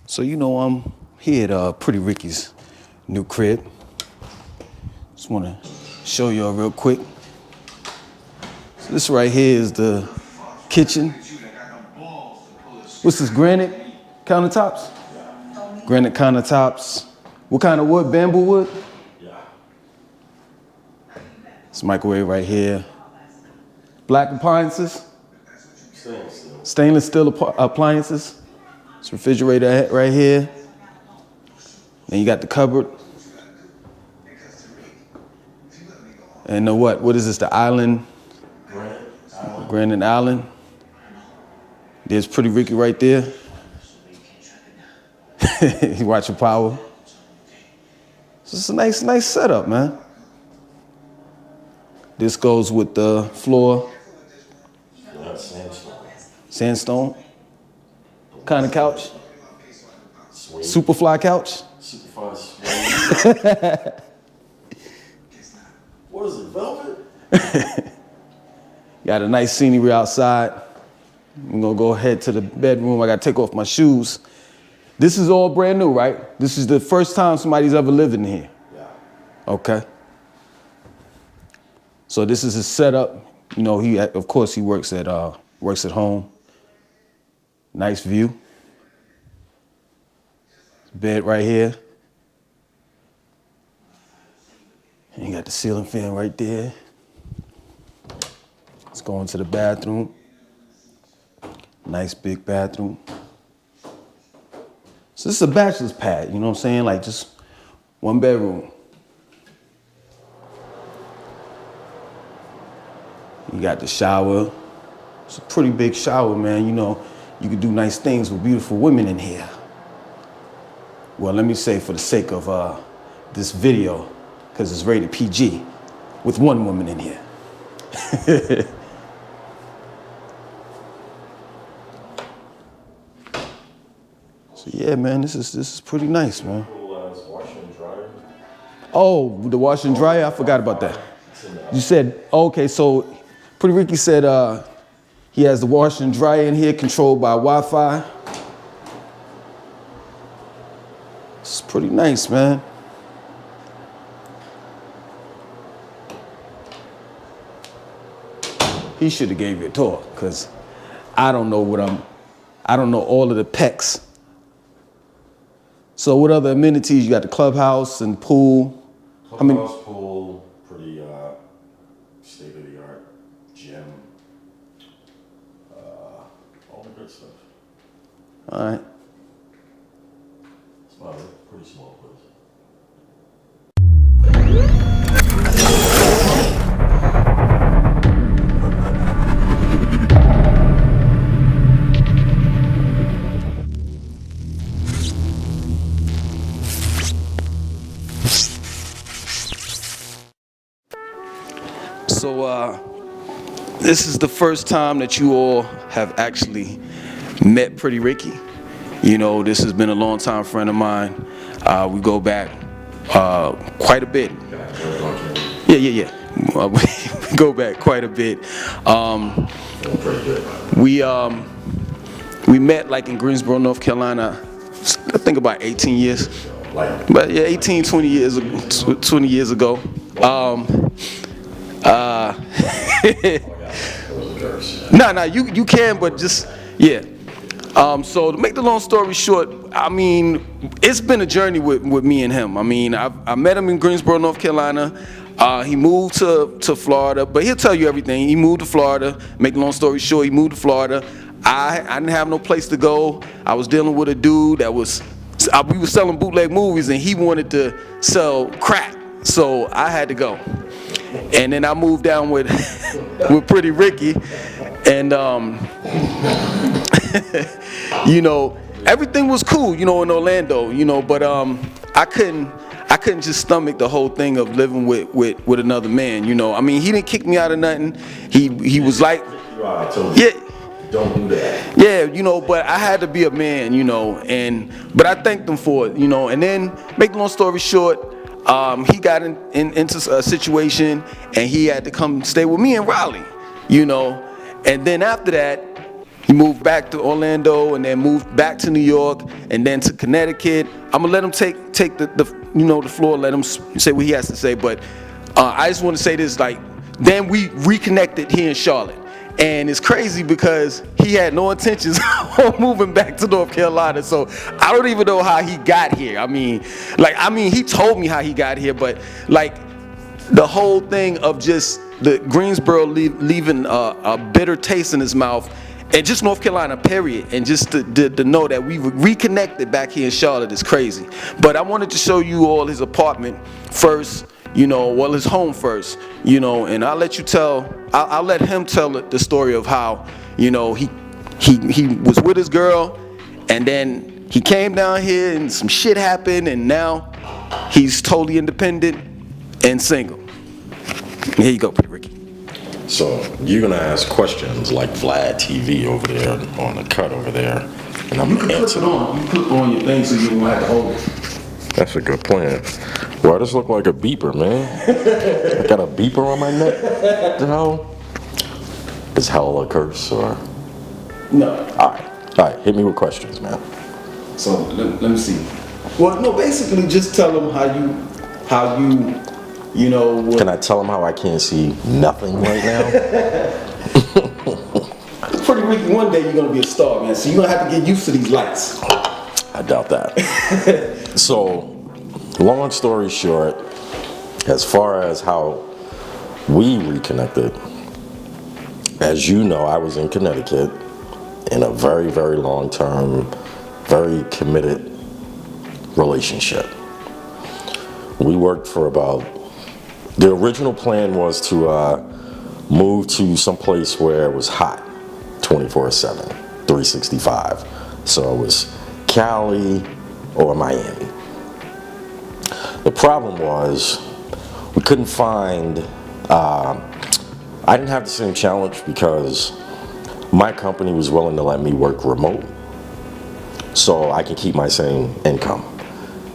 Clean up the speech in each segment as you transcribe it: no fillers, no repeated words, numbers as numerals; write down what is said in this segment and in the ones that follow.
So I'm here at Pretty Ricky's new crib. Just want to show y'all real quick. So this right here is the kitchen. What's this, granite countertops? Yeah. Granite countertops. What kind of wood? Bamboo wood? Yeah. This microwave right here. Black appliances. Stainless steel appliances. This refrigerator right here. Then you got the cupboard. And what is this, the island? Granite Island. There's Pretty Ricky right there. You watching Power. So it's a nice setup, man. This goes with the floor. Sandstone. Kind of couch. Superfly couch. What is it, velvet? Got a nice scenery outside. I'm gonna go ahead to the bedroom. I gotta take off my shoes. This is all brand new, right? This is the first time somebody's ever lived in here. Yeah. Okay. So this is his setup. He works at home. Nice view. Bed right here. And you got the ceiling fan right there. Let's go into the bathroom. Nice big bathroom. So this is a bachelor's pad, you know what I'm saying? Like just one bedroom. You got the shower. It's a pretty big shower, man. You can do nice things with beautiful women in here. Well, let me say for the sake of this video, because it's rated PG, with one woman in here. So yeah, man, this is pretty nice, man. Washer and dryer. Oh, the washer and dryer, I forgot about that. You said, okay, so Pretty Ricky said he has the washer and dryer in here controlled by Wi-Fi. It's pretty nice, man. He should have gave you a tour, because I don't know all of the pecs. So what other amenities? You got the clubhouse and pool. Clubhouse, pool, pretty state-of-the-art gym. All the good stuff. All right. It's not a pretty small place. So this is the first time that you all have actually met Pretty Ricky. This has been a long-time friend of mine. We go back quite a bit. Yeah. We go back quite a bit. We met like in Greensboro, North Carolina, I think about 18 years. But yeah, 18, 20 years ago. No, you can, but just, yeah. So to make the long story short, it's been a journey with me and him. I met him in Greensboro, North Carolina. He moved to Florida, but he'll tell you everything. He moved to Florida. Make the long story short, he moved to Florida. I didn't have no place to go. I was dealing with a dude that we were selling bootleg movies, and he wanted to sell crack. So I had to go. And then I moved down with Pretty Ricky, and everything was cool, in Orlando, but I couldn't just stomach the whole thing of living with another man, he didn't kick me out of nothing. He was like, yeah, don't do that. Yeah, but I had to be a man, but I thanked him for it, and then make the long story short, he got into a situation, and he had to come stay with me in Raleigh, and then after that, He moved back to Orlando and then moved back to New York and then to Connecticut. I'm gonna let him take the floor, let him say what he has to say. But I just want to say this, like, then we reconnected here in Charlotte. And it's crazy because he had no intentions of moving back to North Carolina. So I don't even know how he got here. I mean, he told me how he got here, but like the whole thing of just the Greensboro leaving a bitter taste in his mouth, and just North Carolina, period, and just to know that we reconnected back here in Charlotte is crazy. But I wanted to show you all his apartment first. His home first, and I'll let him tell the story of how, he was with his girl, and then he came down here and some shit happened, and now he's totally independent and single. Here you go, Pretty Ricky. So you're gonna ask questions like Vlad TV over there on the cut over there, and I'm gonna answer. You clip on your thing so you won't have to hold it. That's a good plan. Well, I just look like a beeper, man. I got a beeper on my neck. The hell? Is hell a curse or? No. All right. Hit me with questions, man. So let me see. Well, no, basically just tell them how you. Can I tell them how I can't see nothing right now? Pretty Ricky, one day you're gonna be a star, man. So you're gonna have to get used to these lights. I doubt that. So, long story short, as far as how we reconnected, as you know, I was in Connecticut in a very, very long-term, very committed relationship. We worked for the original plan was to move to some place where it was hot, 24/7, 365. So it was Cali or Miami. The problem was we couldn't find, I didn't have the same challenge because my company was willing to let me work remote so I could keep my same income.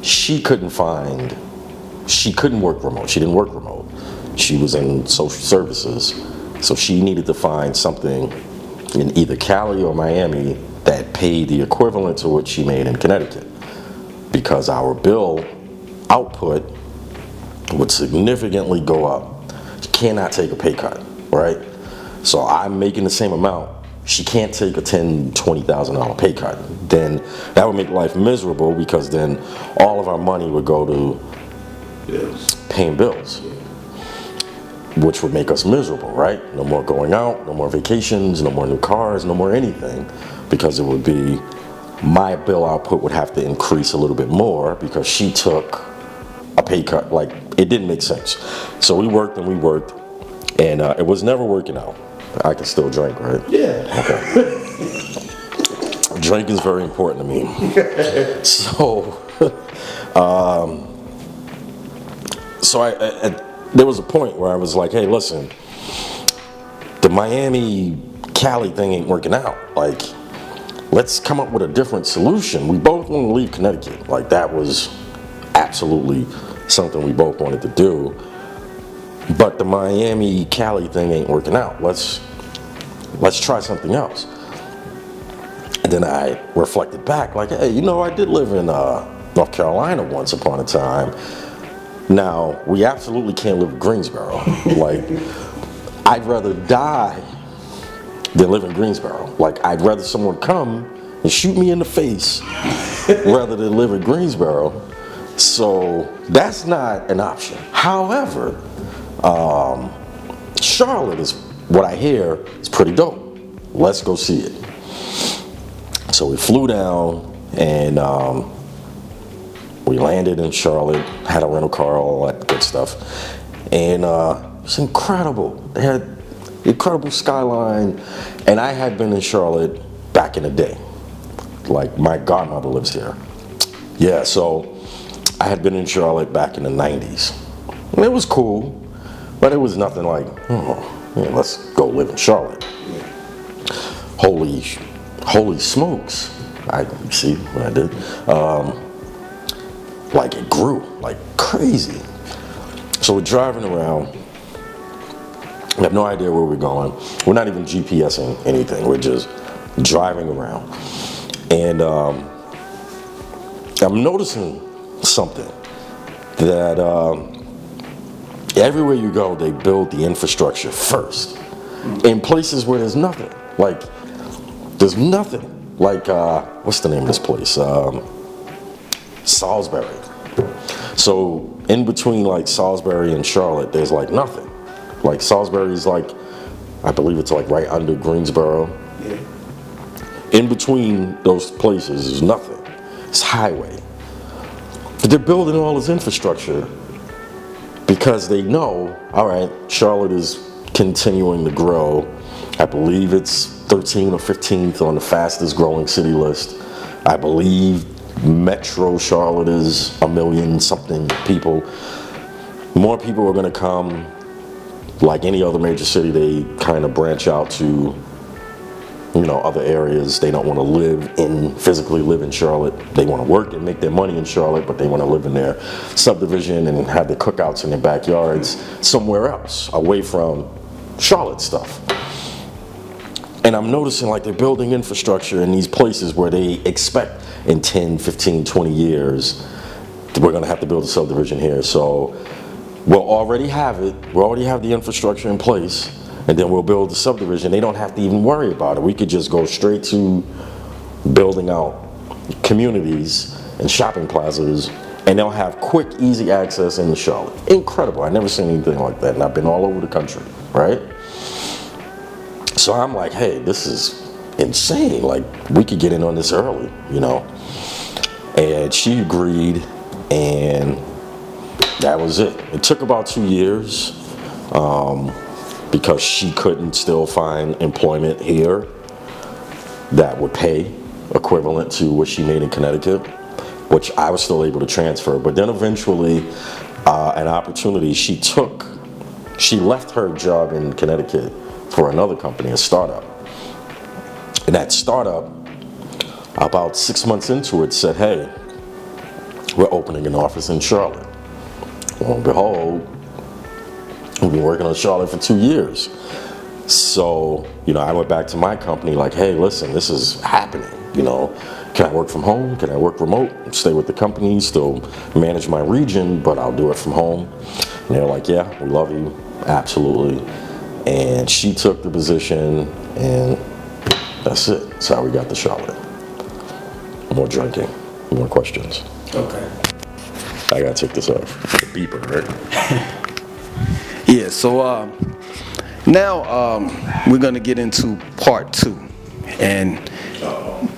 She couldn't work remote. She didn't work remote. She was in social services, so she needed to find something in either Cali or Miami that paid the equivalent to what she made in Connecticut, because our bill output would significantly go up. You cannot take a pay cut, right? So I'm making the same amount. She can't take a $10,000, $20,000 pay cut. Then that would make life miserable because then all of our money would go to paying bills, which would make us miserable, right? No more going out, no more vacations, no more new cars, no more anything, because it would be my bill output would have to increase a little bit more because she took a pay cut. Like, it didn't make sense. So we worked, and it was never working out. I can still drink, right? Yeah. Okay. Drink is very important to me. So, there was a point where I was like, hey, listen, the Miami Cali thing ain't working out. Like, let's come up with a different solution. We both want to leave Connecticut. Like, that was absolutely something we both wanted to do. But the Miami Cali thing ain't working out. Let's try something else. And then I reflected back, like, hey, I did live in North Carolina once upon a time. Now, we absolutely can't live in Greensboro. Like, I'd rather die than live in Greensboro. Like, I'd rather someone come and shoot me in the face rather than live in Greensboro. So that's not an option. However, Charlotte is, what I hear, is pretty dope. Let's go see it. So we flew down and we landed in Charlotte, had a rental car, all that good stuff. And it was incredible. They had incredible skyline. And I had been in Charlotte back in the day. Like, my godmother lives here. Yeah, so I had been in Charlotte back in the 90s. And it was cool, but it was nothing like, let's go live in Charlotte. Holy smokes. You see what I did? Like, it grew like crazy. So we're driving around. We have no idea where we're going. We're not even GPSing anything. We're just driving around, and I'm noticing something that everywhere you go, they build the infrastructure first. In places where there's nothing, like there's nothing. Like what's the name of this place? Salisbury. So in between like Salisbury and Charlotte, there's like nothing. Like Salisbury's like, I believe it's like right under Greensboro. Yeah. In between those places is nothing. It's highway. But they're building all this infrastructure because they know, all right, Charlotte is continuing to grow. I believe it's 13th or 15th on the fastest growing city list. I believe Metro Charlotte is 1 million something people. More people are going to come. Like any other major city, they kind of branch out to, other areas. They don't want to physically live in Charlotte. They want to work and make their money in Charlotte, but they want to live in their subdivision and have their cookouts in their backyards somewhere else, away from Charlotte stuff. And I'm noticing like they're building infrastructure in these places where they expect in 10, 15, 20 years, we're going to have to build a subdivision here. So we'll already have it. We'll already have the infrastructure in place, and then we'll build the subdivision. They don't have to even worry about it. We could just go straight to building out communities and shopping plazas, and they'll have quick, easy access into Charlotte. Incredible. I've never seen anything like that, and I've been all over the country, right? So I'm like, hey, this is insane. Like, we could get in on this early, And she agreed, and that was it. It took about 2 years because she couldn't still find employment here that would pay equivalent to what she made in Connecticut, which I was still able to transfer. But then eventually, an opportunity she left her job in Connecticut for another company, a startup. And that startup, about 6 months into it, said, hey, we're opening an office in Charlotte. Lo and behold, we've been working on Charlotte for 2 years. So, I went back to my company like, hey, listen, this is happening. Can I work from home? Can I work remote? Stay with the company, still manage my region, but I'll do it from home. And they're like, yeah, we love you. Absolutely. And she took the position, and that's it. That's how we got to Charlotte. More drinking, more questions. Okay. I gotta take this off. The beeper, right? Yeah, so now we're gonna get into part 2. And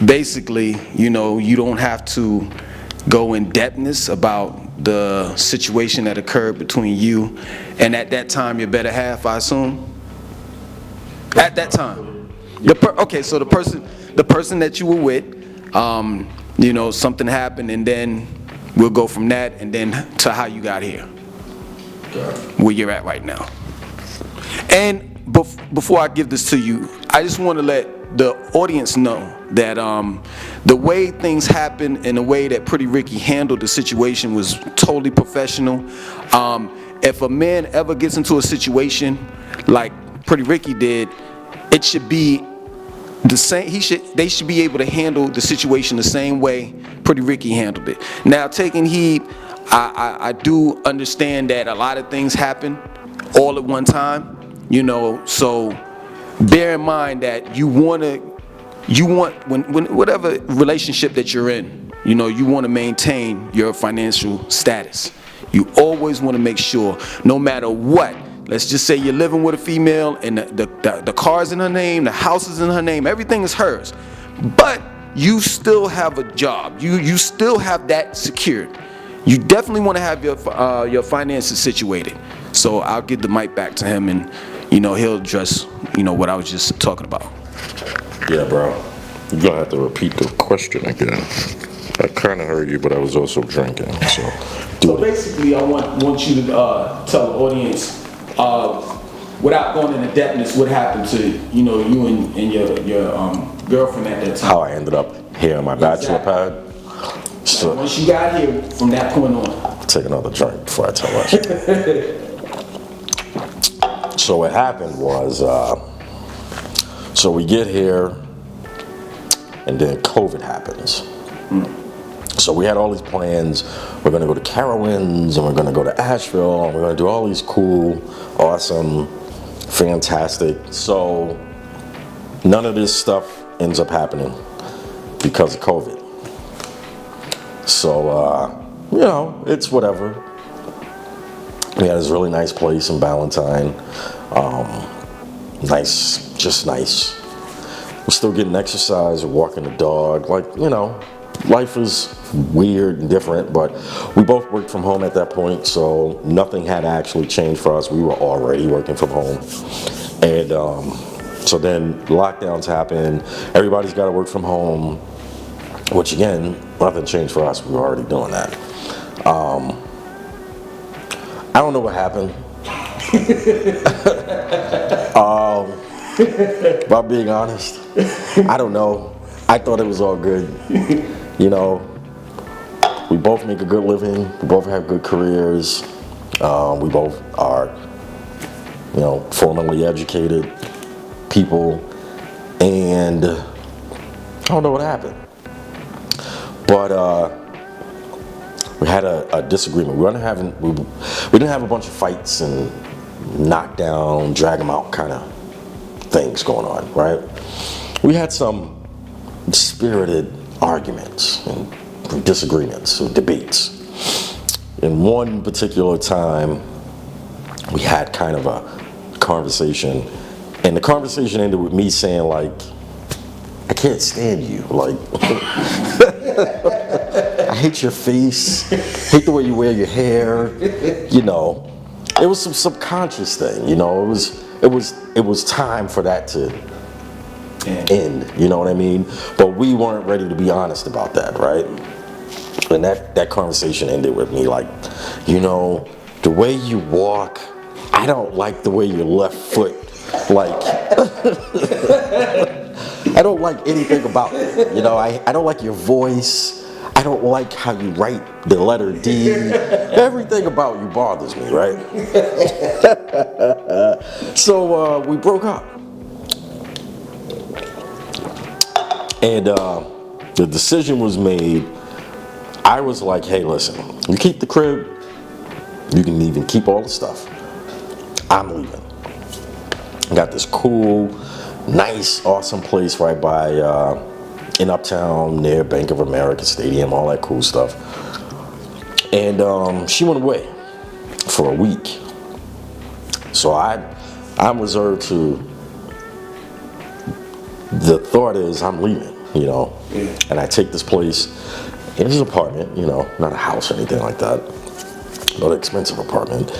basically, you don't have to go in depthness about the situation that occurred between you and at that time your better half, I assume? At that time. Okay, so the person that you were with, something happened, and then we'll go from that and then to how you got here, where you're at right now. And before I give this to you, I just want to let the audience know that the way things happened and the way that Pretty Ricky handled the situation was totally professional. If a man ever gets into a situation like Pretty Ricky did, it should be the same. They should be able to handle the situation the same way Pretty Ricky handled it. Now, taking heed, I do understand that a lot of things happen all at one time, so bear in mind that you want when whatever relationship that you're in, you want to maintain your financial status. You always want to make sure, no matter what. Let's just say you're living with a female and the car's in her name, the house is in her name, everything is hers. But you still have a job. You still have that secured. You definitely want to have your finances situated. So I'll give the mic back to him, and he'll address what I was just talking about. Yeah, bro. You're gonna have to repeat the question again. I kind of heard you, but I was also drinking. So basically, I want you to tell the audience, without going into depthness, what happened to you and your girlfriend at that time. How I ended up here on my bachelor pad. So once you got here, from that point on. I'll take another drink before I tell that. So what happened was, so we get here, and then COVID happens. So we had all these plans. We're going to go to Carowinds, and we're going to go to Asheville, and we're going to do all these cool, awesome, fantastic. So none of this stuff ends up happening because of COVID. So, it's whatever. We had this really nice place in Ballantyne. Just nice. We're still getting exercise, we're walking the dog. Life is weird and different, but we both worked from home at that point, so nothing had actually changed for us. We were already working from home. And so then lockdowns happen, everybody's got to work from home, which again, nothing changed for us. We were already doing that. I don't know what happened. If I'm being honest, I don't know. I thought it was all good. We both make a good living. We both have good careers. We both are, formally educated people. And I don't know what happened. But we had a disagreement. We didn't have a bunch of fights and knockdown, drag them out kind of things going on, right? We had some spirited arguments and disagreements or debates. In one particular time, we had kind of a conversation, and the conversation ended with me saying, I can't stand you. I hate your face, hate the way you wear your hair. It was some subconscious thing. It was time for that to end. You know what I mean? But we weren't ready to be honest about that, right? And that conversation ended with me the way you walk, I don't like the way your left foot, I don't like anything about it. I don't like your voice. I don't like how you write the letter D. Everything about you bothers me, right? So we broke up. And the decision was made. I was like, hey, listen, you keep the crib. You can even keep all the stuff. I'm leaving. I got this cool, nice, awesome place right by in Uptown near Bank of America Stadium, all that cool stuff. And she went away for a week. So I'm reserved to, the thought is I'm leaving, and I take this place. It's an apartment, not a house or anything like that, not an expensive apartment.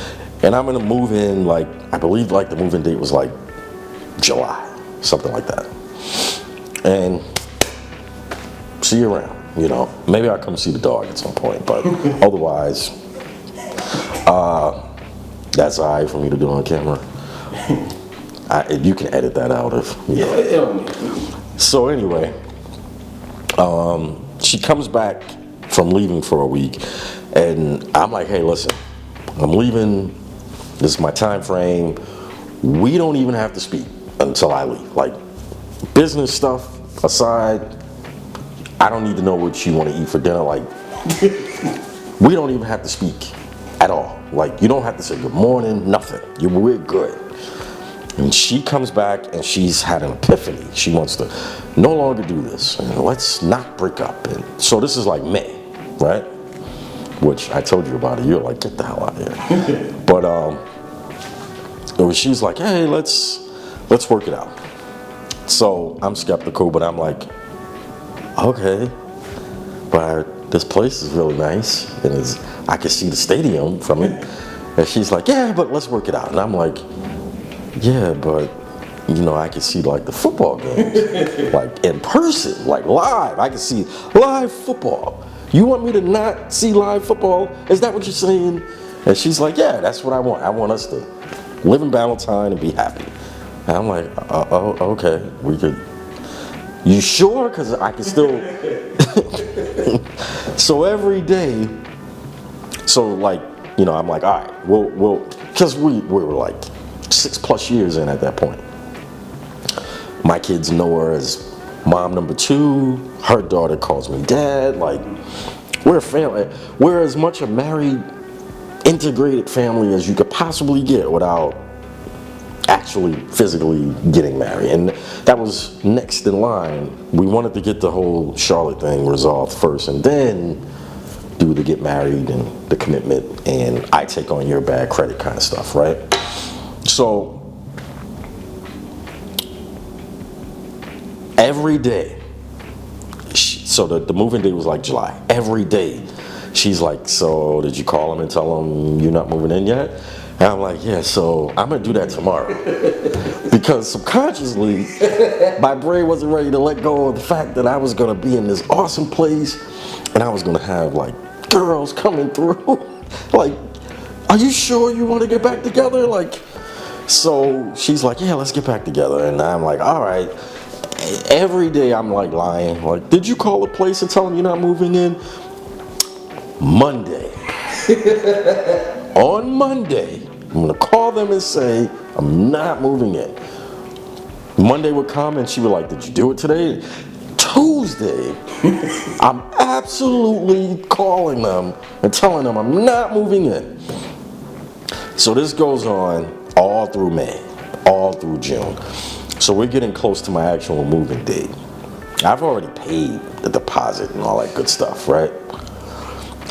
And I'm gonna move in, I believe the move-in date was July, something like that. And see you around, maybe I'll come see the dog at some point, but otherwise, that's all right for me to do on camera. You can edit that out if, So anyway, she comes back from leaving for a week, and I'm like, hey, listen, I'm leaving. This is my time frame. We don't even have to speak until I leave. Business stuff aside, I don't need to know what you want to eat for dinner. We don't even have to speak at all. You don't have to say good morning, nothing. We're good. And she comes back and she's had an epiphany. She wants to no longer do this. And let's not break up. And so this is May, right? Which I told you about it. You're like, get the hell out of here. But she's like, hey, let's work it out. So I'm skeptical, but I'm like, okay, but this place is really nice, and I can see the stadium from it. And she's like, yeah, but let's work it out. And I'm like, yeah, but I can see the football games, in person, live. I can see live football. You want me to not see live football? Is that what you're saying? And she's like, yeah, that's what I want. I want us to live in Ballantyne and be happy. And I'm like, oh, okay, we could. You sure? Because I can still. So every day, I'm like, all right, we'll, because we were 6+ years in at that point. My kids know her as Mom number 2, her daughter calls me dad. Like, we're a family. We're as much a married, integrated family as you could possibly get without actually physically getting married. And that was next in line. We wanted to get the whole Charlotte thing resolved first and then do the get married and the commitment and I take on your bad credit kind of stuff, right? So every day, so the moving day was like July. Every day she's like, so did you call him and tell him you're not moving in yet? And I'm like, yeah, so I'm gonna do that tomorrow. Because subconsciously, my brain wasn't ready to let go of the fact that I was gonna be in this awesome place and I was gonna have like girls coming through. Like, are you sure you wanna get back together? Like, so she's like, yeah, let's get back together. And I'm like, all right. Every day I'm like lying. Like, did you call the place and tell them you're not moving in? Monday. On Monday, I'm gonna call them and say, I'm not moving in. Monday would come and she would like, did you do it today? Tuesday, I'm absolutely calling them and telling them I'm not moving in. So this goes on all through May, all through June. So we're getting close to my actual moving date. I've already paid the deposit and all that good stuff, right?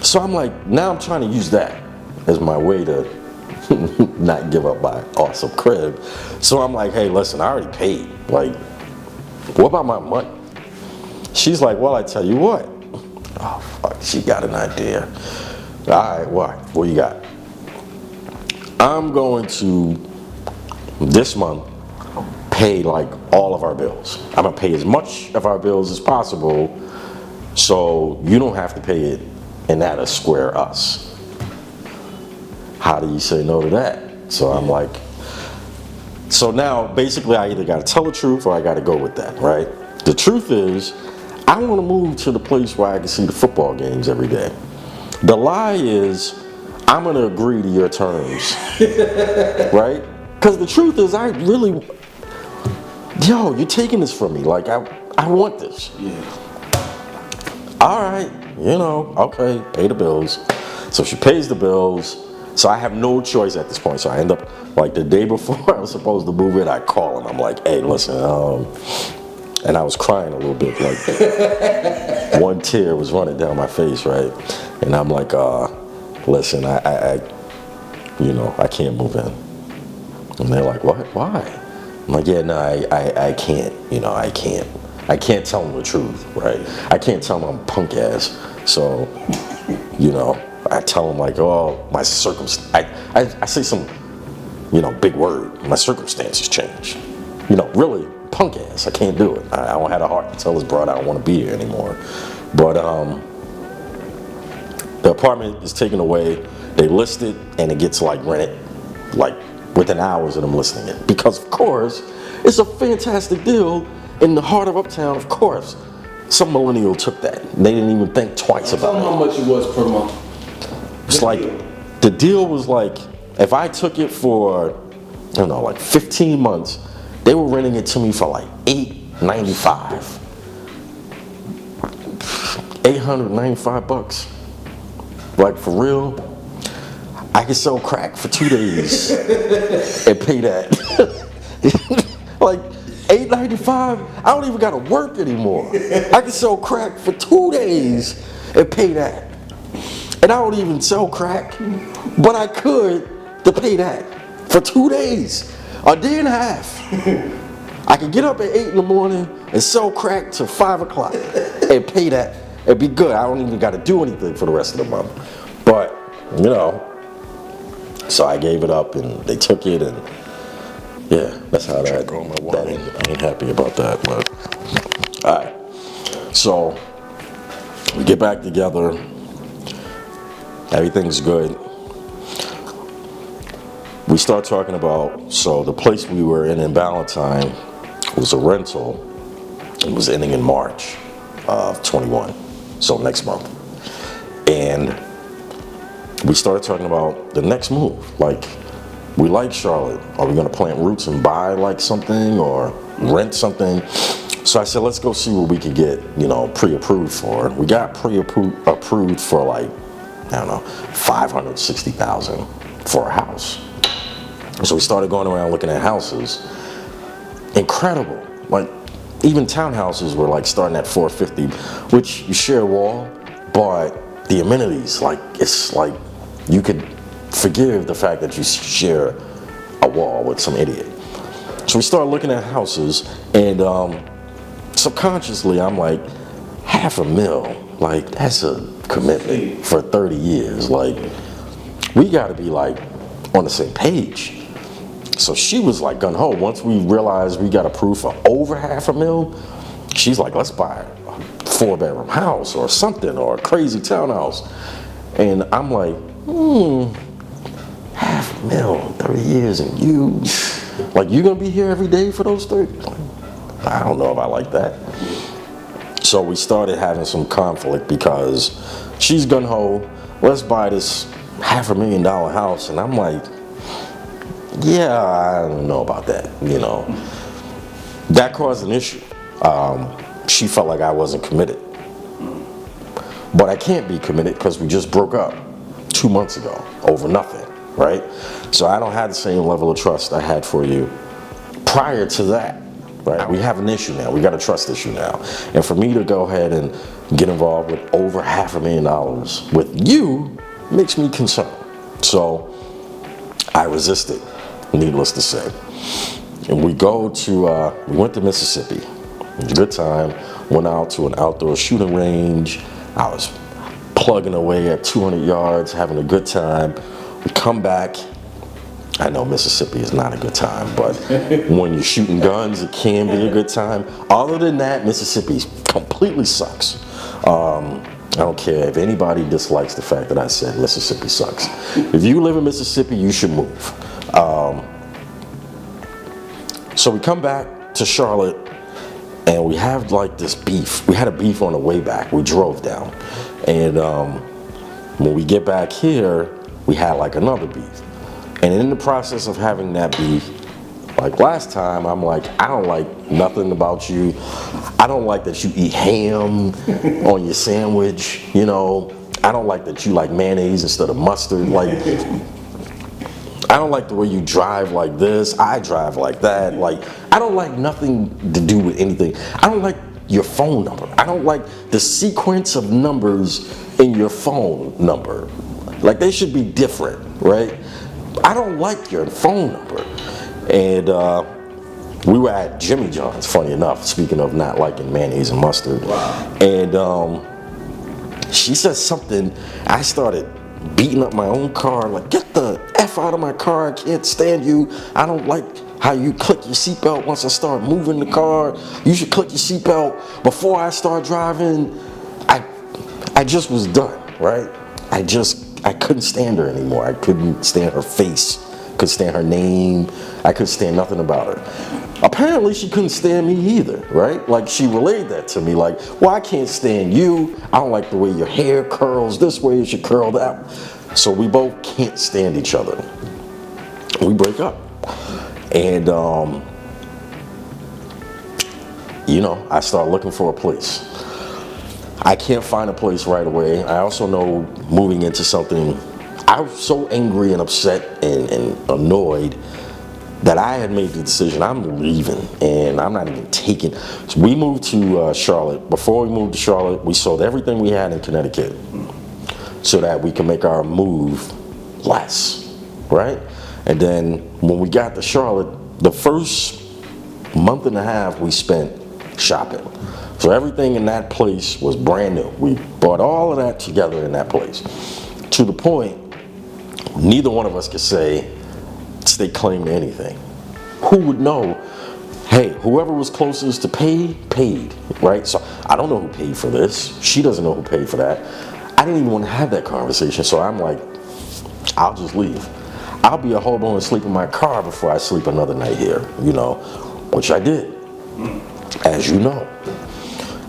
So I'm like, now I'm trying to use that as my way to not give up my awesome crib. So I'm like, hey, listen, I already paid. Like, what about my money? She's like, well, I tell you what. Oh, fuck, she got an idea. All right, what you got? I'm going to, this month, pay like all of our bills. I'm gonna pay as much of our bills as possible so you don't have to pay it and that'll square us. How do you say no to that? So I'm like, so now basically I either gotta tell the truth or I gotta go with that, right? The truth is, I wanna move to the place where I can see the football games every day. The lie is, I'm gonna agree to your terms, right? Because the truth is, I really, yo, you're taking this from me. Like, I want this. Yeah. All right, okay, pay the bills. So she pays the bills. So I have no choice at this point. So I end up, like the day before I was supposed to move in, I call him. I'm like, hey, listen, and I was crying a little bit. Like, one tear was running down my face, right? And I'm like, listen, I can't move in. And they're like, what? Why? I'm like, yeah, no, I can't. I can't tell them the truth, right? I can't tell them I'm punk ass. So, I tell them like, oh, my I say some, big word. My circumstances change. Really punk ass. I can't do it. I don't have the heart to tell this broad I don't want to be here anymore. But the apartment is taken away. They list it and it gets like rented, like within hours of them listing it. Because of course, it's a fantastic deal in the heart of Uptown. Of course, some millennial took that. They didn't even think twice about it. Tell them how much it was per month. It's like, the deal was like, if I took it for, like 15 months, they were renting it to me for like $895. $895. Like, for real, I could sell crack for 2 days and pay that. Like, $895, I don't even gotta work anymore. I can sell crack for 2 days and pay that. And I don't even sell crack, but I could to pay that for 2 days, a day and a half. I could get up at 8 in the morning and sell crack till 5 o'clock and pay that. It'd be good. I don't even got to do anything for the rest of the month. But, so I gave it up and they took it and yeah, that's how that ended. I ain't happy about that, but all right. So we get back together. Everything's good. We start talking about, so the place we were in Valentine was a rental. It was ending in March of 21, so next month. And we started talking about the next move. Like, we like Charlotte. Are we gonna plant roots and buy like something or rent something? So I said, let's go see what we could get, pre-approved for. We got pre-approved for like, I don't know, $560,000 for a house. So we started going around looking at houses. Incredible. Like, even townhouses were like starting at $450, which you share a wall, but the amenities, like, it's like you could forgive the fact that you share a wall with some idiot. So we started looking at houses, and subconsciously I'm like, $500,000, like, that's a commitment for 30 years. Like, we got to be like on the same page. So she was like gung ho. Once we realized we got approved for over $500,000, she's like, let's buy a 4-bedroom house or something, or a crazy townhouse. And I'm like, $500,000, 30 years, and you gonna be here every day for those 30? I don't know if I like that. So we started having some conflict because she's gung ho, let's buy this $500,000 house, and I'm like, yeah, I don't know about that, That caused an issue. She felt like I wasn't committed. But I can't be committed because we just broke up 2 months ago over nothing, right? So I don't have the same level of trust I had for you prior to that, right? We have an issue now. We got a trust issue now. And for me to go ahead and get involved with over $500,000 with you makes me concerned. So I resisted, needless to say. And we went to Mississippi. It was a good time. Went out to an outdoor shooting range. I was plugging away at 200 yards, having a good time. We come back. I know Mississippi is not a good time, but when you're shooting guns, it can be a good time. Other than that, Mississippi completely sucks. I don't care if anybody dislikes the fact that I said Mississippi sucks. If you live in Mississippi, you should move. So we come back to Charlotte, and we have like this beef. We had a beef on the way back. We drove down. And when we get back here, we had like another beef. And in the process of having that beef, like last time, I'm like, I don't like nothing about you. I don't like that you eat ham on your sandwich, I don't like that you like mayonnaise instead of mustard. Like, I don't like the way you drive like this. I drive like that. Like, I don't like nothing to do with anything. I don't like your phone number. I don't like the sequence of numbers in your phone number. Like, they should be different, right? I don't like your phone number. And we were at Jimmy John's, funny enough, speaking of not liking mayonnaise and mustard. Wow. And she said something. I started beating up my own car, like, get the F out of my car, I can't stand you. I don't like how you click your seatbelt once I start moving the car. You should click your seatbelt before I start driving. I just was done, right? I couldn't stand her anymore. I couldn't stand her face, couldn't stand her name. I couldn't stand nothing about her. Apparently she couldn't stand me either, right? Like, she relayed that to me, like, well, I can't stand you. I don't like the way your hair curls this way, it should curl that. So we both can't stand each other. We break up. And, I start looking for a place. I can't find a place right away. I also know moving into something, I was so angry and upset and annoyed that I had made the decision, I'm leaving, and I'm not even taking. So we moved to Charlotte. Before we moved to Charlotte, we sold everything we had in Connecticut so that we can make our move less, right? And then when we got to Charlotte, the first month and a half we spent shopping. So everything in that place was brand new. We bought all of that together in that place. To the point, neither one of us could stake claim to anything. Who would know? Hey, whoever was closest to pay, paid, right? So I don't know who paid for this. She doesn't know who paid for that. I didn't even want to have that conversation, so I'm like, I'll just leave. I'll be a hobo and sleep in my car before I sleep another night here, which I did, as you know.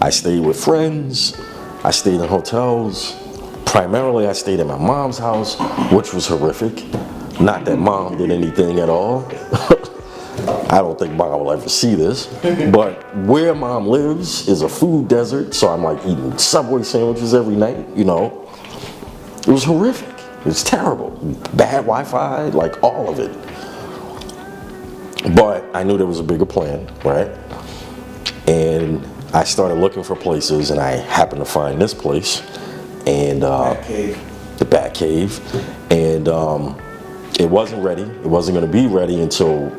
I stayed with friends, I stayed in hotels. Primarily, I stayed at my mom's house, which was horrific. Not that mom did anything at all. I don't think Mom will ever see this, but where Mom lives is a food desert, so I'm like eating Subway sandwiches every night, you know. It was horrific. It was terrible. Bad Wi-Fi, like all of it. But I knew there was a bigger plan, right? And I started looking for places, and I happened to find this place, and the Bat Cave, and it wasn't ready. It wasn't going to be ready until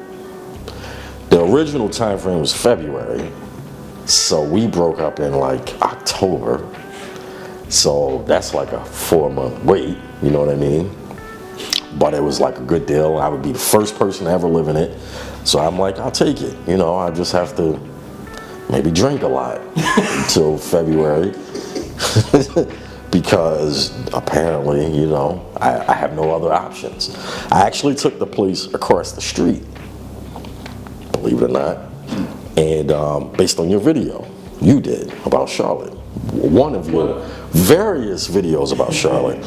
the original time frame was February, so we broke up in like October. So that's like a 4-month wait, you know what I mean? But it was like a good deal. I would be the first person to ever live in it. So I'm like, I'll take it. You know, I just have to maybe drink a lot until February. Because apparently, you know, I have no other options. I actually took the place across the street, believe it or not. And based on your video you did about Charlotte, one of your various videos about Charlotte.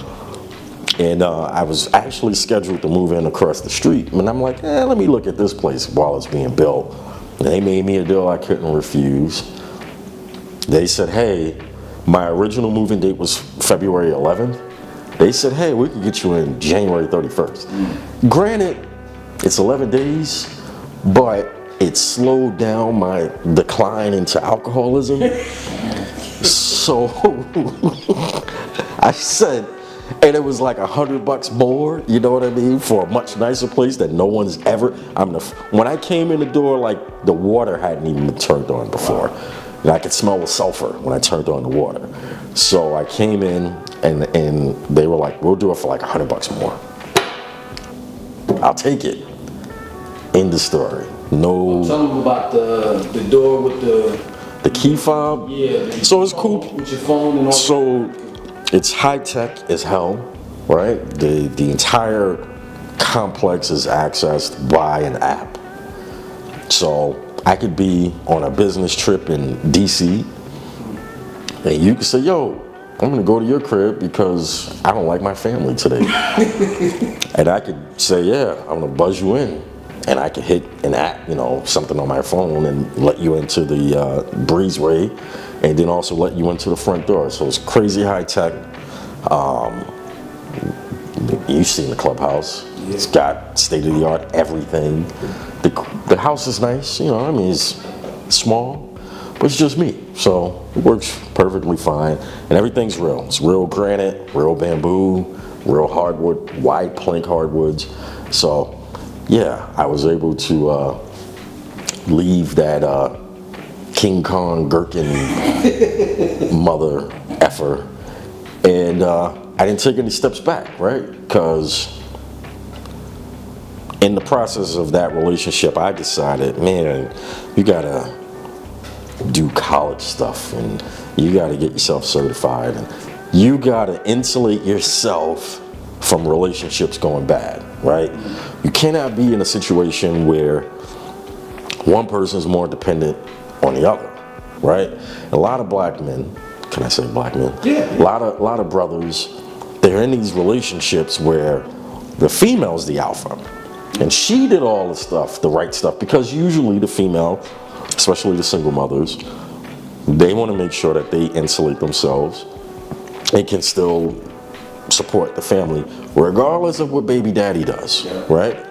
And I was actually scheduled to move in across the street. And I'm like, let me look at this place while it's being built. And they made me a deal I couldn't refuse. They said, hey, my original moving date was February 11th. They said, hey, we could get you in January 31st. Granted, it's 11 days, but it slowed down my decline into alcoholism. So I said, and it was like $100 more, you know what I mean, for a much nicer place that no one's ever. When I came in the door, like the water hadn't even been turned on before. And I could smell the sulfur when I turned on the water. So I came in, and they were like, we'll do it for like $100 more. I'll take it. End of story. No. Tell them about the door with the key fob. Yeah. So it's cool. With your phone and all. So it's high tech as hell, right? The entire complex is accessed by an app. So I could be on a business trip in DC, and you could say, yo, I'm gonna go to your crib because I don't like my family today. And I could say, yeah, I'm gonna buzz you in. And I could hit an app, you know, something on my phone and let you into the breezeway, and then also let you into the front door. So it's crazy high tech. You've seen the clubhouse. Yeah. It's got state-of-the-art everything. The house is nice, you know, I mean, it's small, but it's just me. So it works perfectly fine. And everything's real. It's real granite, real bamboo, real hardwood, wide plank hardwoods. So yeah, I was able to leave that King Kong gherkin mother effer, and I didn't take any steps back, right? Because in the process of that relationship, I decided, man, you gotta do college stuff, and you gotta get yourself certified, and you gotta insulate yourself from relationships going bad, right? You cannot be in a situation where one person is more dependent on the other, right? A lot of black men, can I say black men? Yeah. A lot of brothers, they're in these relationships where the female's the alpha, and she did all the stuff, the right stuff, because usually the female, especially the single mothers, they want to make sure that they insulate themselves and can still support the family regardless of what baby daddy does, right?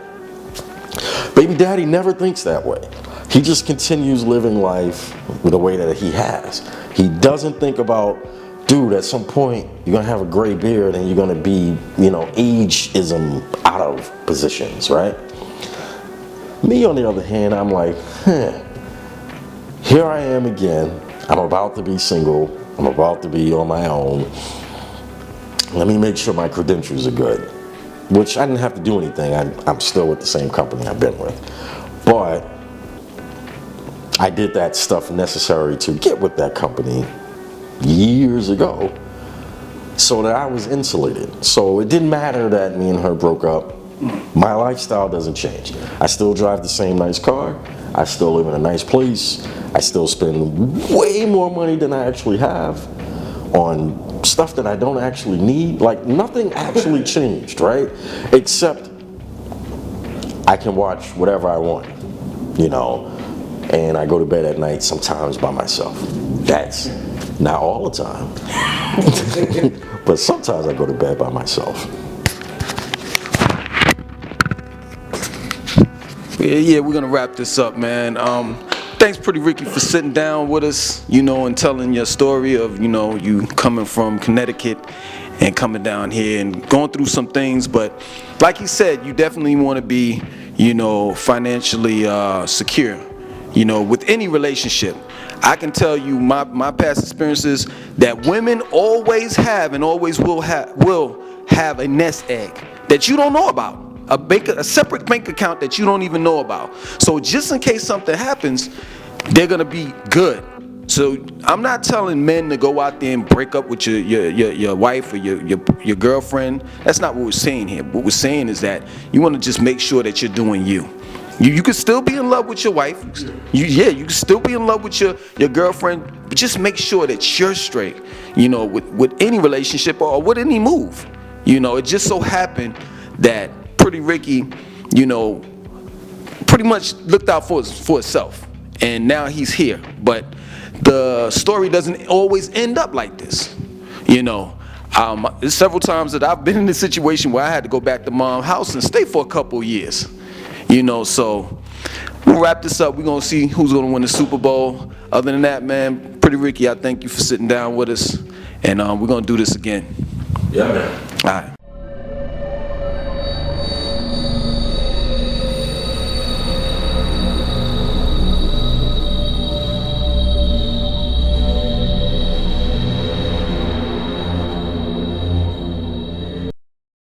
Baby daddy never thinks that way. He just continues living life the way that he has. He doesn't think about, dude, at some point you're gonna have a gray beard and you're gonna be, you know, ageism out of positions, right? Me, on the other hand, I'm like, here I am again. I'm about to be single. I'm about to be on my own. Let me make sure my credentials are good, which I didn't have to do anything. I'm still with the same company I've been with. But I did that stuff necessary to get with that company years ago so that I was insulated. So it didn't matter that me and her broke up. My lifestyle doesn't change. I still drive the same nice car. I still live in a nice place. I still spend way more money than I actually have on stuff that I don't actually need. Like, nothing actually changed, right? Except I can watch whatever I want. you know, and I go to bed at night sometimes by myself. That's not all the time, but sometimes I go to bed by myself. Yeah, we're gonna wrap this up, man. Thanks, Pretty Ricky, for sitting down with us, you know, and telling your story of, you know, you coming from Connecticut and coming down here and going through some things. But like he said, you definitely want to be, you know, financially secure, you know, with any relationship. I can tell you my past experiences that women always have and always will have a nest egg that you don't know about. A separate bank account that you don't even know about. So just in case something happens, they're gonna be good. So I'm not telling men to go out there and break up with your wife or your girlfriend. That's not what we're saying here. What we're saying is that you want to just make sure that you're doing you. You can still be in love with your wife. You can still be in love with your girlfriend, but just make sure that you're straight, you know, with any relationship or with any move. You know, it just so happened that Pretty Ricky, you know, pretty much looked out for himself, and now he's here. But the story doesn't always end up like this, you know. There's several times that I've been in a situation where I had to go back to mom's house and stay for a couple years, you know. So we'll wrap this up. We're gonna see who's gonna win the Super Bowl. Other than that, man, Pretty Ricky, I thank you for sitting down with us, and we're gonna do this again. Yeah, man. All right.